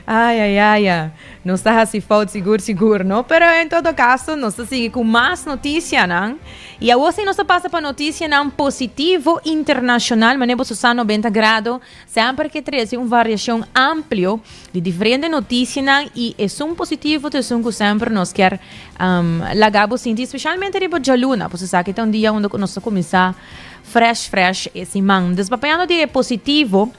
Ai. Não está assim falta seguro, não? Pero em todo caso, nós seguimos com mais notícias, não? E hoje nós passa para notícia não positivo internacional, mas Susana 90 graus, sempre que traz uma variação ampla de diferentes notícias, não? E é um positivo, é um que sempre nós quer lagabo sentir, especialmente de Jaluna, porque sabe que é um dia onde nós começar fresh esse man. Despapaiando de positivo,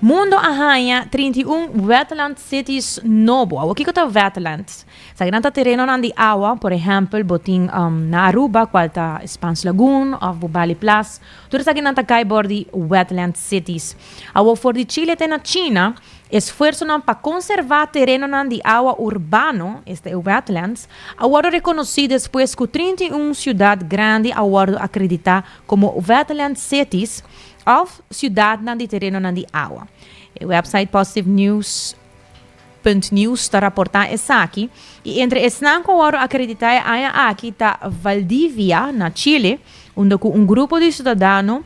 mundo arranha 31 wetland cities novo. O que é wetlands? Sa grande terreno de água, por exemplo, botin na Aruba, qual está Spans Lagoon, of Bubali Plus, tudo sa grande cai bordi wetland cities. Ao for de Chile e na China, esforço para conservar terreno de água urbano, este wetlands, agora reconhecido depois que 31 cidades grandes agora acreditar como wetland cities of cidade de terreno de água. O website Positive News está reportando essa aqui. E entre esses que agora acreditar aqui está Valdivia, na Chile, onde um grupo de cidadãos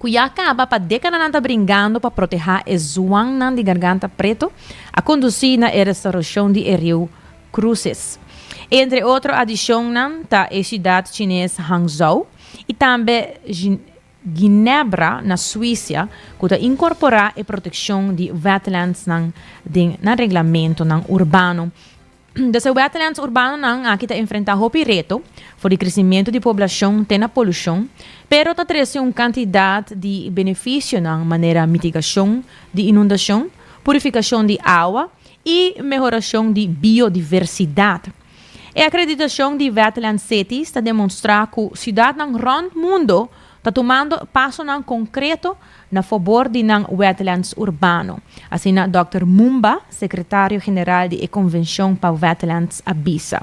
que acaba para décadas brincando para proteger o zoan de garganta preto a conduzir na restauração de Rio Cruces. Entre outras adições, está a cidade chinesa Hangzhou e também Ginebra, na Suíça, que está incorporar a proteção de wetlands no regulamento urbano. Desse wetlands urbano aqui está enfrentando o reto por o crescimento de população e na poluição, pero está trazendo uma quantidade de benefícios na maneira mitigação de inundação, purificação de água e melhoração de biodiversidade. A acreditação de Wetland Cities está demonstrando que cidades no mundo está tomando passo concreto na favor de wetlands urbano. Assim, Dr. Mumba, secretário-geral da Convenção para Wetlands, avisa.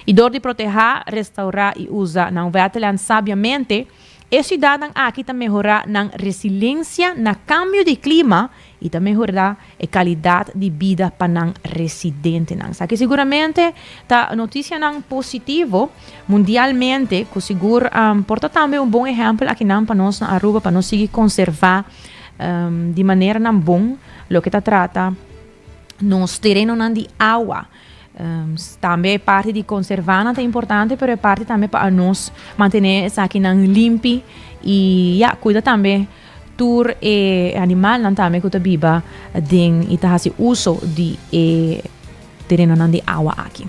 E dor de proteger, restaurar e usar wetlands sabiamente, a cidade aqui está melhorar na resiliência no cambio de clima e está melhorar a qualidade de vida para os residentes. Que seguramente está notícia positiva mundialmente, que seguro porta também bom exemplo aqui para nós na Aruba, para nós seguir conservar de maneira bom o que trata nos terrenos de água. Também parte de conservar é importante, mas é parte também para nós manter isso aqui limpo e cuida também tur e animal também que viva den e tá uso de terreno de água aqui.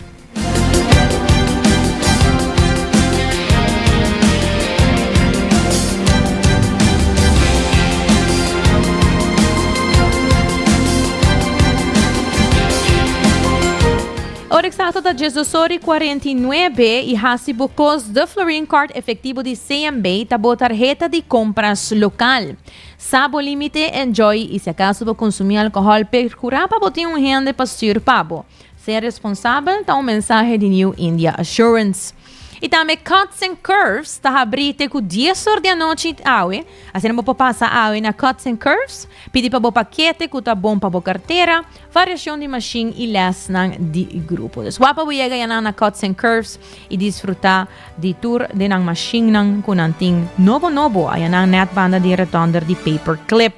exacto da 18:49 e hasibukos de Florin Card efetivo de CMB tabo tarjeta de compras local. Sabo limite enjoy e se acaso vou consumir alcohol percurar para botar rende para sur pabo. Ser responsável tá mensagem de New India Assurance. E também Cuts and Curves tá abrite com 10 horas da noite awe. Assim não vou passar awe na Cuts and Curves. Pedir para o paquete que tá bom para a carteira. Variação de machine e lesson de grupo. Deswapa vou chegar na Cuts and Curves e desfrutar de tour de nang machine nang kunanting novo. Ayan ang net banda de retonder de paperclip.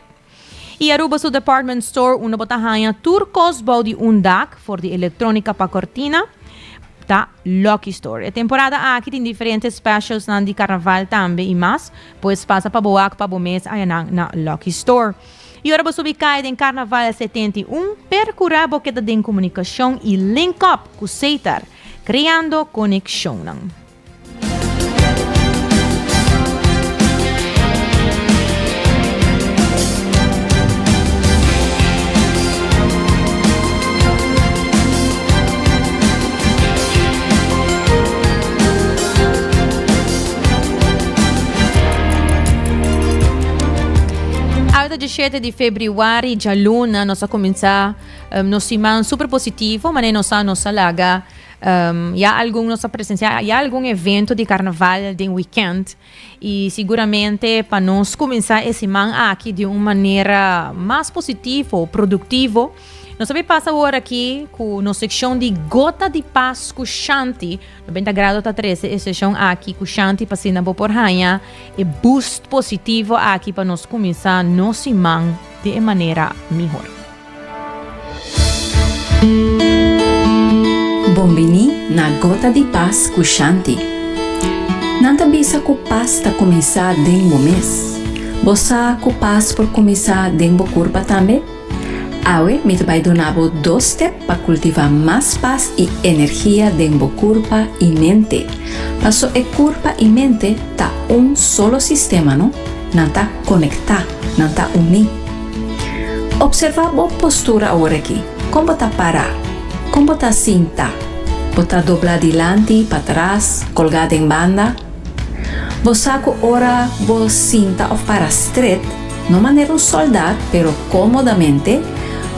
E aruba su department store una botahanya turcos body undak for de eletrônica para cortina. Da Lucky Store. A temporada aqui tem diferentes specials de carnaval também e mais, pois passa para boak para mês aí na Lucky Store. E agora você ubicado em Carnaval 71, percurar a boqueta de comunicação e link up com o Seitar, criando conexão. A 17 de fevereiro, já luna, nós começar nossa semana super positivo, mas nossa laga, nossa presença, algum evento de carnaval de weekend e seguramente para nós começar esse semana aqui de uma maneira mais positiva, produtiva. Nós também passa hora aqui com a seção de Gota de Paz com Shanti, 90 graus da 13, a seção aqui com Shanti para ser na Boporranha, e boost positivo aqui para nós começar nosso semana de maneira melhor. Bombini na Gota de Paz com Shanti. Nanta bisa com paz tá começar dentro do mês. Bossa com paz por começar dentro do curva também. Awe, me vai donar 2 steps para cultivar mais paz e energia dentro do corpo e mente. Passo o corpo e mente tá solo sistema, não? Não tá conectar, não tá unir. Observa a postura agora aqui. Como tá parar? Como tá sentar? Bota dobrar dilante, para trás, colgada em banda. Você ora, você sinta ou para straight, não maneira soldado, pero comodamente.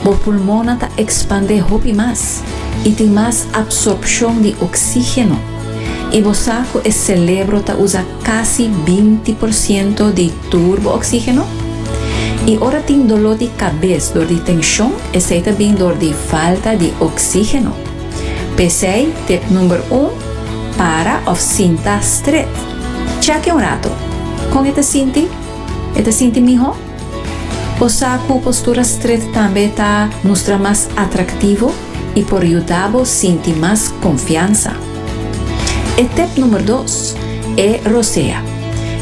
O pulmão está expande hopi mais e tem mais absorção de oxígeno. E o saco e cérebro usa quase 20% de turbo oxígeno. E ora tem dor de cabeça, dor de tensão, e sei também dor de falta de oxígeno. Pensei, tip número 1, para ou sinta straight. Cheque rato. Com esta sinti melhor? O saco postura straight também está mostra mais atrativo e por ajudar a sentir mais confiança. E tip número 2 é roceia.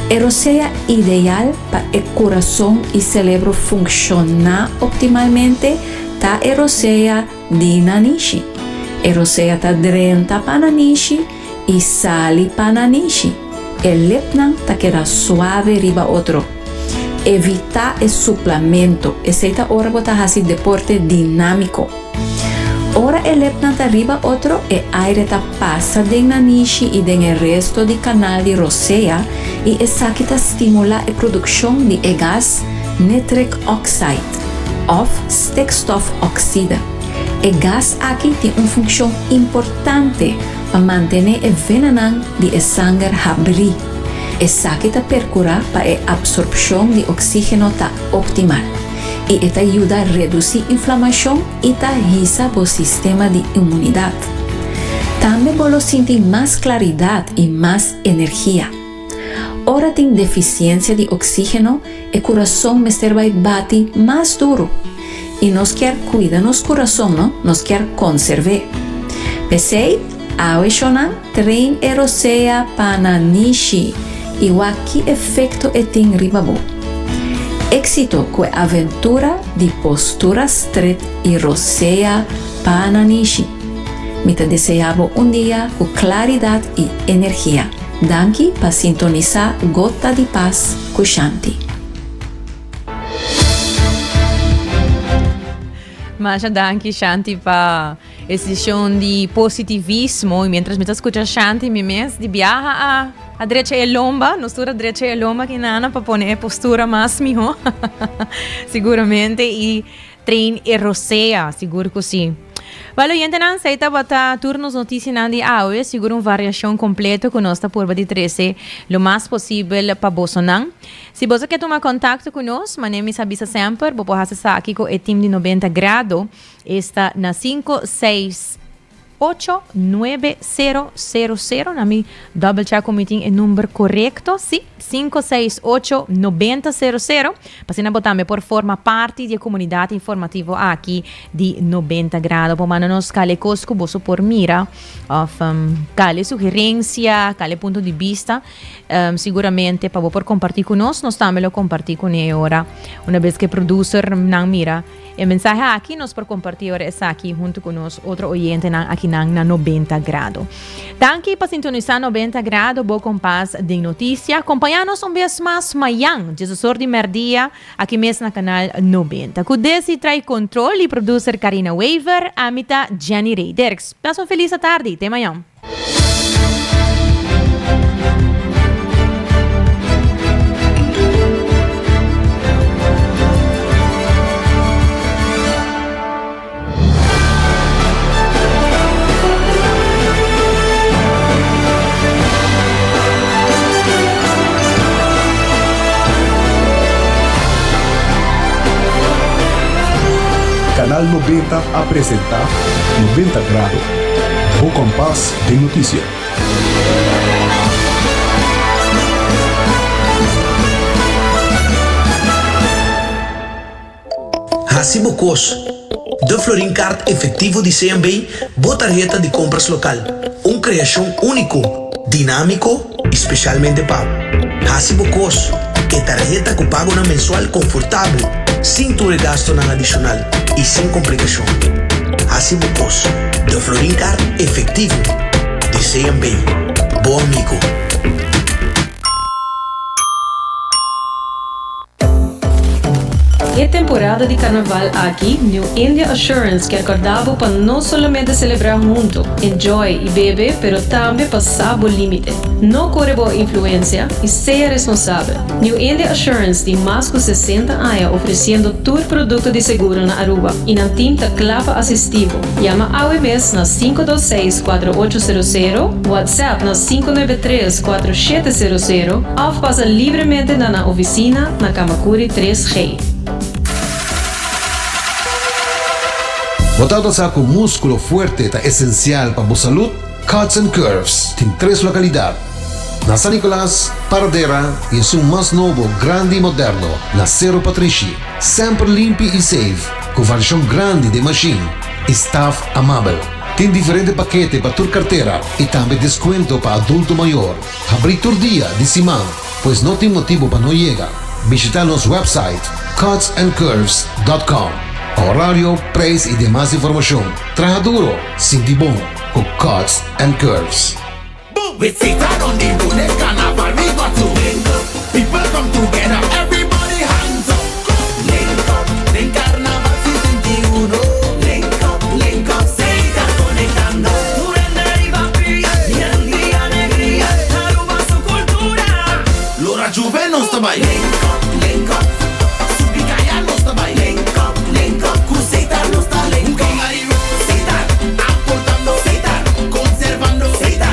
A roceia ideal para o coração e cérebro funcionar optimalmente tá a roceia de nanishi. A roceia tá drenta para nanishi e sali para nanishi. O lepnan tá queda suave riba outro. Evitar o suplemento. Essa hora botar assim deporte dinâmico. Ora o lepnan tá riba outro e aire tá passa de nanishi e de resto de canal de roceia e essa que tá estimula a produção de gás nitric oxide ou stickstoff oxide. O gás aqui tem uma função importante para manter o veneno de sangue abrir. Essa que tá percura para a absorção de oxígeno tá optimal. E esta ajuda a reduzir a inflamação e tá risa o sistema de imunidade. Também vou sentir mais claridade e mais energia. Ora tem deficiência de oxígeno, o coração vai bater mais duro. E nós quer cuidar nosso coração, não? Nós quer conservar. Pensei, a oixona trein eroseia pananishi. E o que efeito tem ribabo. Éxito com a aventura de postura straight e roceia pananishi. Me te desejava dia com claridade e energia. Danke para sintonizar Gota de Paz com Shanti. Masha danke Shanti pa session de positivismo. E mientras me escucha Shanti, me mes de viaja a derecha e lomba, nostura derecha e lomba que nana para poner postura mais miho. Seguramente e trein e rosea, seguro que sim. Vale, gente, não aceita botar turnos notícias na de hoje, seguro variação completa com nossa curva de 13, lo mais possível para Bolsonaro. Se você quer tomar contato conosco, maneme sabisa sempre, vou poder acessar aqui com o time de 90 graus, está na 568-9000, na mi double check comiting o número correto, sim, 568-9000, para botar por forma parte da comunidade informativa aqui de 90 graus, para mandar-nos cale cosco, você por mira, cale sugerência, cale ponto de vista, seguramente para por compartilhar conosco, nós também lo compartilhar com ele agora, uma vez que o producer não mira, e mensagem aqui nós por compartilhar essa aqui junto com nós outro oyente aqui na 90 graus. Danke para sintonizar 90 graus, bom compás de notícia. Acompanha-nos vez mais amanhã, 16 de meio-dia, aqui mesmo na canal 90. Com desse trai controle e producer Karina Weaver, amita Jenny Reiders. Peço feliz tarde, até amanhã. Canal 90 apresenta 90 graus, o compás de notícia. Hacibocos, de Florin Card efetivo de CMB, boa tarjeta de compras local. Criação único, dinâmico, especialmente pago. Hacibocos, é tarjeta que paga na mensual confortável, sem tu gasto nada adicional e sem complicação. Hacibocos, de Florin Card efetivo de CMB. Bom amigo. É temporada de carnaval aqui, New India Assurance quer acordar para não somente celebrar junto, enjoy e beber, pero também passar o limite. Não corre boa influência e seja responsável. New India Assurance tem mais de 60 anos oferecendo todo produto de seguro na Aruba e na tinta clava assistivo. Llama AWMS na 526-4800, WhatsApp na 593-4700 ou passa livremente na oficina na Kamakuri 3G. Botado sa com músculo fuerte é essencial para a saúde, Cuts and Curves tem 3 localidades. Na San Nicolás, Paradera e em seu mais novo, grande e moderno, na Cerro Patrici. Sempre limpo e safe, com variação grande de machine. Staff amável. Tem diferentes paquetes para tua carteira e também desconto para adulto maior. Abrir todo dia de semana, pois não tem motivo para não chegar. Visita nosso website cutsandcurves.com. Horário, preço e demais informação. Traja duro, sinti bom, com Cuts and Curves. With Sita on the road, the carnival we got to link up. People come together, everybody hands up. Link up, the carnaval season 21. Link up, Sita conectando. Tu renderiva fría, y el día alegría, Aruba su cultura. Lora Juve non sta mai. Link up, Subicaya non sta mai. Link up, Cusita non sta link up. Sita, aportando Sita, conservando Sita.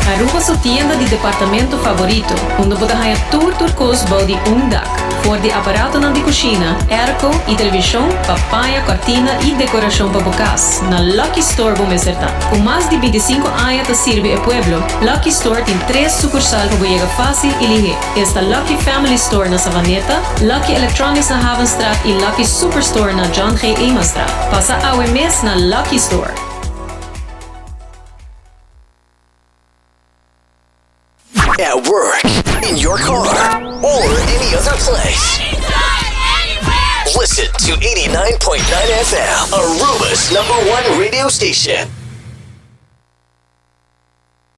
Aruba su tienda de departamento favorito, onde você ganha tudo coisa de dak, for de aparato de cozinha, airco e televisão, papaya, cortina e decoração para bocas. Na Lucky Store vamos acertar. Com mais de 25 anos te serve o pueblo, Lucky Store tem 3 sucursais para chegar fácil e ligeiro. Está Lucky Family Store na Savaneta, Lucky Electronics na Havenstraat e Lucky Superstore na John G. Eamonstraat. Passa a mês na Lucky Store. At work, in your car, or any other place. Listen to 89.9 FM, Aruba's #1 radio station.